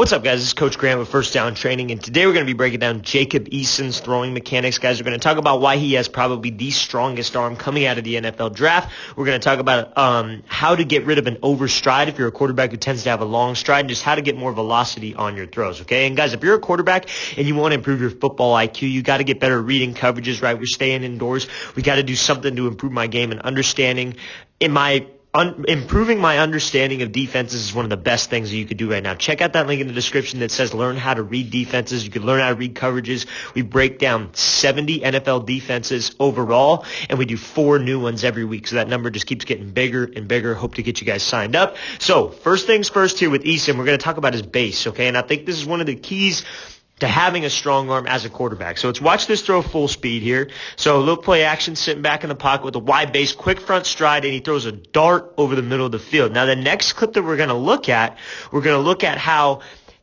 What's up, guys? This is Coach Grant with First Down Training, and today we're going to be breaking down JACOB Eason's throwing mechanics. Guys, we're going to talk about why he has probably the strongest arm coming out of the NFL draft. We're going to talk about how to get rid of an overstride if you're a quarterback who tends to have a long stride, and just how to get more velocity on your throws, okay? And guys, if you're a quarterback and you want to improve your football IQ, you got to get better reading coverages, right? We're staying indoors. We got to do something to improve my game and understanding. Improving my understanding of defenses is one of the best things that you could do right now. Check out that link in the description that says learn how to read defenses. You can learn how to read coverages. We break down 70 NFL defenses overall, and we do 4 new ones every week. So that number just keeps getting bigger and bigger. Hope to get you guys signed up. So first things first here with Eason, we're going to talk about his base, okay? And I think this is one of the keys to having a strong arm as a quarterback. So let's watch this throw full speed here. So a little play action, sitting back in the pocket with a wide base, quick front stride, and he throws a dart over the middle of the field. Now the next clip that we're going to look at how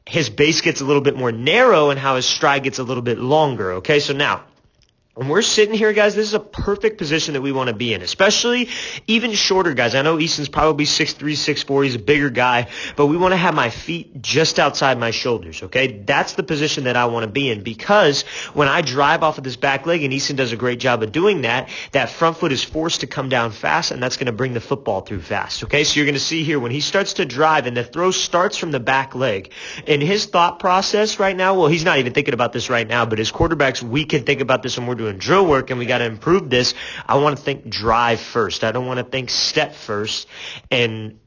his base gets a little bit more narrow and how his stride gets a little bit longer. Okay, so now when we're sitting here, guys, this is a perfect position that we want to be in, especially even shorter guys. I know Eason's probably 6'3", 6'4". He's a bigger guy, but we want to have my feet just outside my shoulders, okay? That's the position that I want to be in, because when I drive off of this back leg, and Eason does a great job of doing that, that front foot is forced to come down fast, and that's going to bring the football through fast, okay? So you're going to see here when he starts to drive and the throw starts from the back leg, in his thought process right now, well, he's not even thinking about this right now, but as quarterbacks, we can think about this when we're doing drill work, and we got to improve this. I want to think drive first. I don't want to think step first and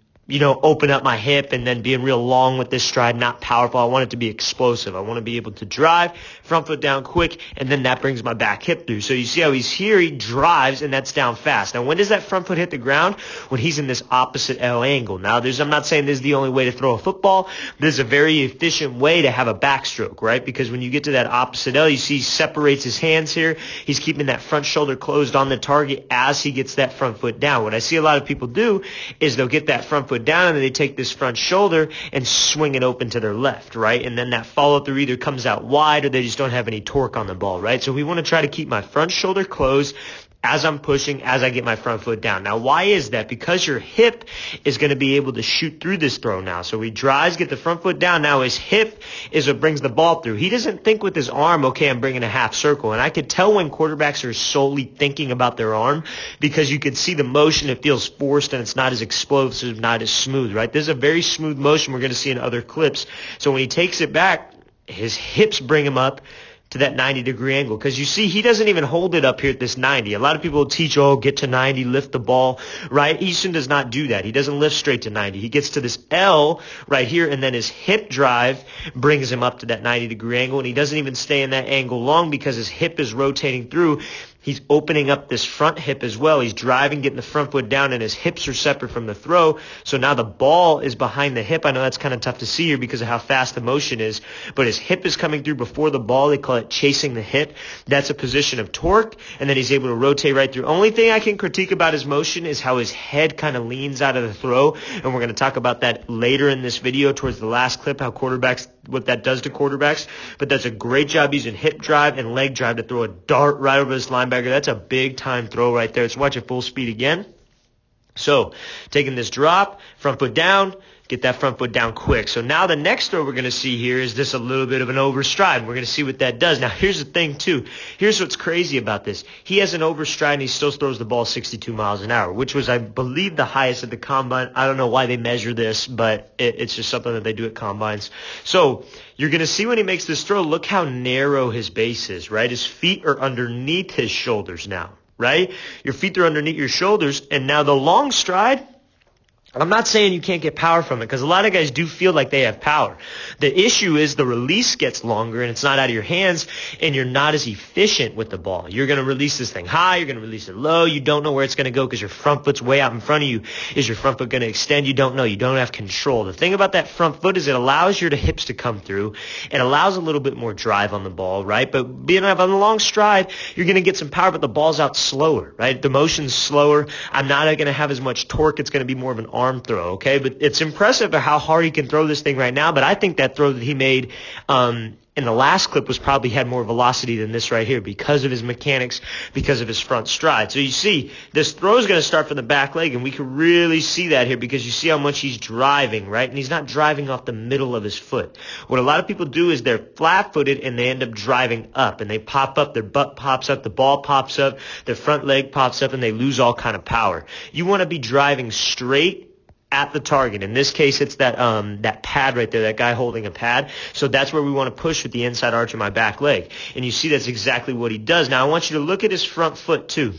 open up my hip and then being real long with this stride, not powerful. I want it to be explosive. I want to be able to drive, front foot down quick, and then that brings my back hip through. So you see how he's here, he drives, and that's down fast. Now, when does that front foot hit the ground? When he's in this opposite L angle. Now, I'm not saying this is the only way to throw a football. This is a very efficient way to have a backstroke, right? Because when you get to that opposite L, you see he separates his hands here. He's keeping that front shoulder closed on the target as he gets that front foot down. What I see a lot of people do is they'll get that front foot down and then they take this front shoulder and swing it open to their left, right? And then that follow through either comes out wide or they just don't have any torque on the ball, right? So we want to try to keep my front shoulder closed as I'm pushing, as I get my front foot down. Now, why is that? Because your hip is going to be able to shoot through this throw now. So he drives, get the front foot down. Now his hip is what brings the ball through. He doesn't think with his arm, okay, I'm bringing a half circle. And I could tell when quarterbacks are solely thinking about their arm, because you could see the motion, it feels forced and it's not as explosive, not as smooth, right? This is a very smooth motion we're going to see in other clips. So when he takes it back, his hips bring him up to that 90-degree angle, because you see he doesn't even hold it up here at this 90. A lot of people teach, get to 90, lift the ball, right? Eason does not do that. He doesn't lift straight to 90. He gets to this L right here, and then his hip drive brings him up to that 90-degree angle, and he doesn't even stay in that angle long because his hip is rotating through. He's opening up this front hip as well. He's driving, getting the front foot down, and his hips are separate from the throw. So now the ball is behind the hip. I know that's kind of tough to see here because of how fast the motion is, but his hip is coming through before the ball. They call it chasing the hip. That's a position of torque, and then he's able to rotate right through. Only thing I can critique about his motion is how his head kind of leans out of the throw, and we're going to talk about that later in this video towards the last clip, how quarterbacks, what that does to quarterbacks. But that's a great job using hip drive and leg drive to throw a dart right over this linebacker. That's a big time throw right there. Let's watch it full speed again. So taking this drop, front foot down, get that front foot down quick. So now the next throw we're going to see here is this a little bit of an overstride. We're going to see what that does. Now here's the thing too. Here's what's crazy about this. He has an overstride and he still throws the ball 62 miles an hour, which was, I believe, the highest at the combine. I don't know why they measure this, but it's just something that they do at combines. So you're going to see when he makes this throw, look how narrow his base is, right? His feet are underneath his shoulders now, right? Your feet are underneath your shoulders, and now the long stride, I'm not saying you can't get power from it, because a lot of guys do feel like they have power. The issue is the release gets longer and it's not out of your hands, and you're not as efficient with the ball. You're going to release this thing high, you're going to release it low. You don't know where it's going to go because your front foot's way out in front of you. Is your front foot going to extend? You don't know. You don't have control. The thing about that front foot is it allows your hips to come through. It allows a little bit more drive on the ball, right? But being on the long stride, you're going to get some power, but the ball's out slower, right? The motion's slower. I'm not going to have as much torque. It's going to be more of an arm throw, okay? But it's impressive how hard he can throw this thing right now, but I think that throw that he made in And the last clip was probably had more velocity than this right here because of his mechanics, because of his front stride. So you see, this throw is going to start from the back leg, and we can really see that here because you see how much he's driving, right? And he's not driving off the middle of his foot. What a lot of people do is they're flat-footed and they end up driving up, and they pop up, their butt pops up, the ball pops up, their front leg pops up, and they lose all kind of power. You want to be driving straight at the target. In this case, it's that pad right there, that guy holding a pad. So that's where we want to push with the inside arch of my back leg. And you see that's exactly what he does. Now I want you to look at his front foot too.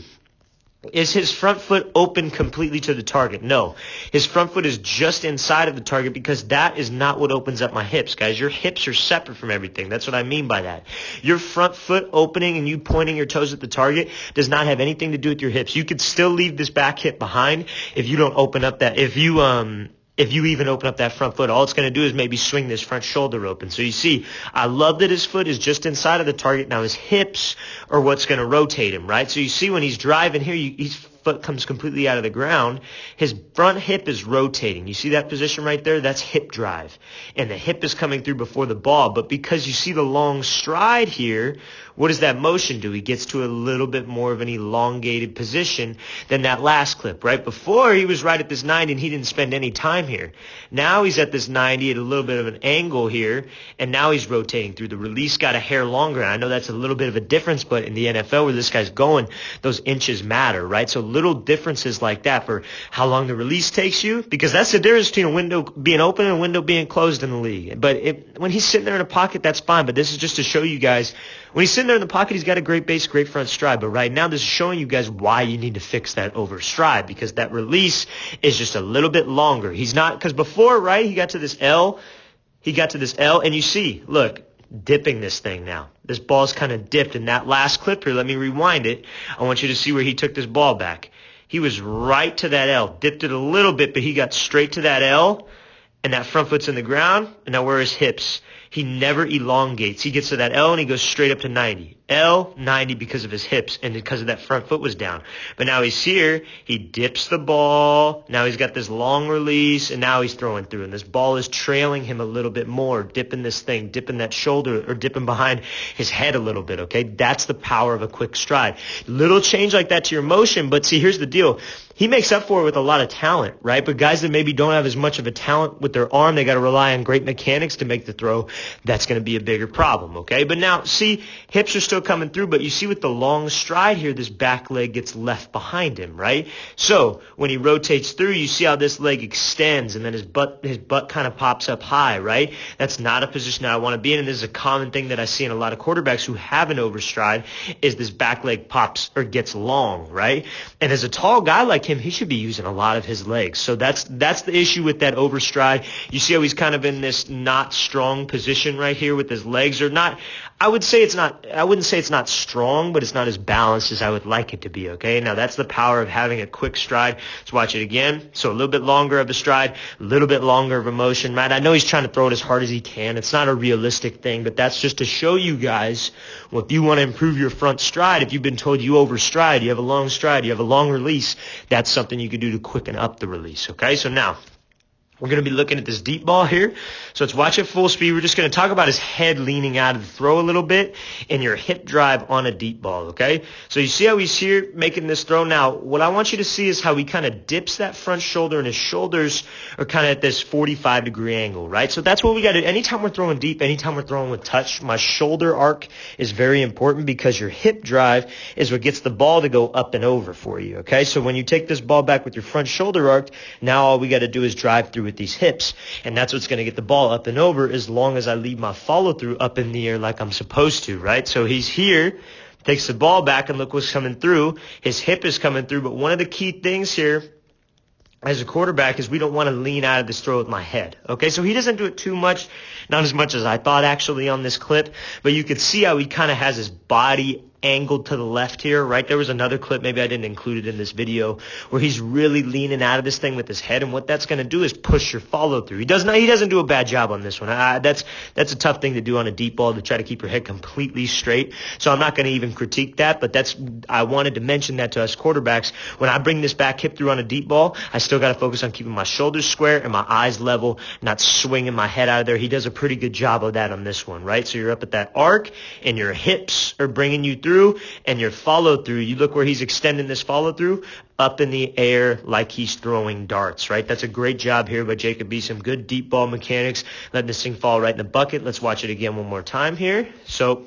Is his front foot open completely to the target? No. His front foot is just inside of the target because that is not what opens up my hips, guys. Your hips are separate from everything. That's what I mean by that. Your front foot opening and you pointing your toes at the target does not have anything to do with your hips. You could still leave this back hip behind if you don't open up that, if you even open up that front foot. All it's going to do is maybe swing this front shoulder open. So you see, I love that his foot is just inside of the target. Now his hips are what's going to rotate him, right? So you see when he's driving here, his foot comes completely out of the ground. His front hip is rotating. You see that position right there? That's hip drive. And the hip is coming through before the ball. But because you see the long stride here, what does that motion do? He gets to a little bit more of an elongated position than that last clip. Right before, he was right at this 90 and he didn't spend any time here. Now he's at this 90 at a little bit of an angle here, and now he's rotating through. The release got a hair longer. And I know that's a little bit of a difference, but in the NFL where this guy's going, those inches matter, right? So little differences like that for how long the release takes you, because that's the difference between a window being open and a window being closed in the league. But when he's sitting there in a pocket, that's fine. But this is just to show you guys, when he's sitting there in the pocket, he's got a great base, great front stride. But right now, this is showing you guys why you need to fix that over stride, because that release is just a little bit longer. He's not, because before, right, he got to this L, and you see, look, dipping this thing now. This ball's kind of dipped. In that last clip here, let me rewind it. I want you to see where he took this ball back. He was right to that L, dipped it a little bit, but he got straight to that L, and that front foot's in the ground, and now where are his hips? He never elongates. He gets to that L and he goes straight up to 90. L, 90 because of his hips and because of that front foot was down. But now he's here. He dips the ball. Now he's got this long release, and now he's throwing through. And this ball is trailing him a little bit more, dipping this thing, dipping that shoulder, or dipping behind his head a little bit, okay? That's the power of a quick stride. Little change like that to your motion, but see, here's the deal. He makes up for it with a lot of talent, right? But guys that maybe don't have as much of a talent with their arm, they got to rely on great mechanics to make the throw. That's going to be a bigger problem, okay? But now, see, hips are still coming through, but you see with the long stride here, this back leg gets left behind him, right? So when he rotates through, you see how this leg extends, and then his butt kind of pops up high, right? That's not a position that I want to be in, and this is a common thing that I see in a lot of quarterbacks who have an overstride, is this back leg pops or gets long, right? And as a tall guy like him, he should be using a lot of his legs. So that's the issue with that overstride. You see how he's kind of in this not strong position right here with his legs, or not. I wouldn't say it's not strong, but it's not as balanced as I would like it to be, okay? Now that's the power of having a quick stride. Let's watch it again. So a little bit longer of a stride, a little bit longer of a motion, right? I know he's trying to throw it as hard as he can. It's not a realistic thing, but that's just to show you guys, well, if you want to improve your front stride, if you've been told you overstride, you have a long stride, you have a long release, that's something you can do to quicken up the release, okay? So now, we're going to be looking at this deep ball here. So let's watch it full speed. We're just going to talk about his head leaning out of the throw a little bit and your hip drive on a deep ball, okay? So you see how he's here making this throw. Now, what I want you to see is how he kind of dips that front shoulder, and his shoulders are kind of at this 45-degree angle, right? So that's what we got to do. Anytime we're throwing deep, anytime we're throwing with touch, my shoulder arc is very important, because your hip drive is what gets the ball to go up and over for you, okay? So when you take this ball back with your front shoulder arc, now all we got to do is drive through with these hips, and that's what's going to get the ball up and over, as long as I leave my follow through up in the air like I'm supposed to, right? So he's here, takes the ball back, and look what's coming through. His hip is coming through, but one of the key things here as a quarterback is we don't want to lean out of this throw with my head, okay? So he doesn't do it too much, not as much as I thought actually on this clip, but you could see how he kind of has his body angled to the left here, right? There was another clip, maybe I didn't include it in this video, where he's really leaning out of this thing with his head, and what that's going to do is push your follow through. He doesn't do a bad job on this one. That's a tough thing to do on a deep ball, to try to keep your head completely straight. So I'm not going to even critique that, but I wanted to mention that to us quarterbacks. When I bring this back hip through on a deep ball, I still got to focus on keeping my shoulders square and my eyes level, not swinging my head out of there. He does a pretty good job of that on this one, right? So you're up at that arc, and your hips are bringing you through, and your follow through, you look where he's extending this follow through, up in the air like he's throwing darts, right? That's a great job here by JACOB Eason. Good deep ball mechanics, letting this thing fall right in the bucket. Let's watch it again one more time here. So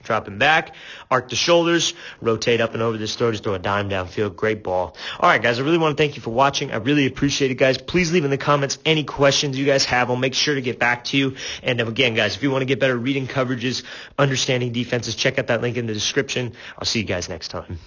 dropping back, arc the shoulders, rotate up and over this throw, just throw a dime downfield. Great ball. All right, guys, I really want to thank you for watching. I really appreciate it, guys. Please leave in the comments any questions you guys have. I'll make sure to get back to you. And again, guys, if you want to get better reading coverages, understanding defenses, check out that link in the description. I'll see you guys next time.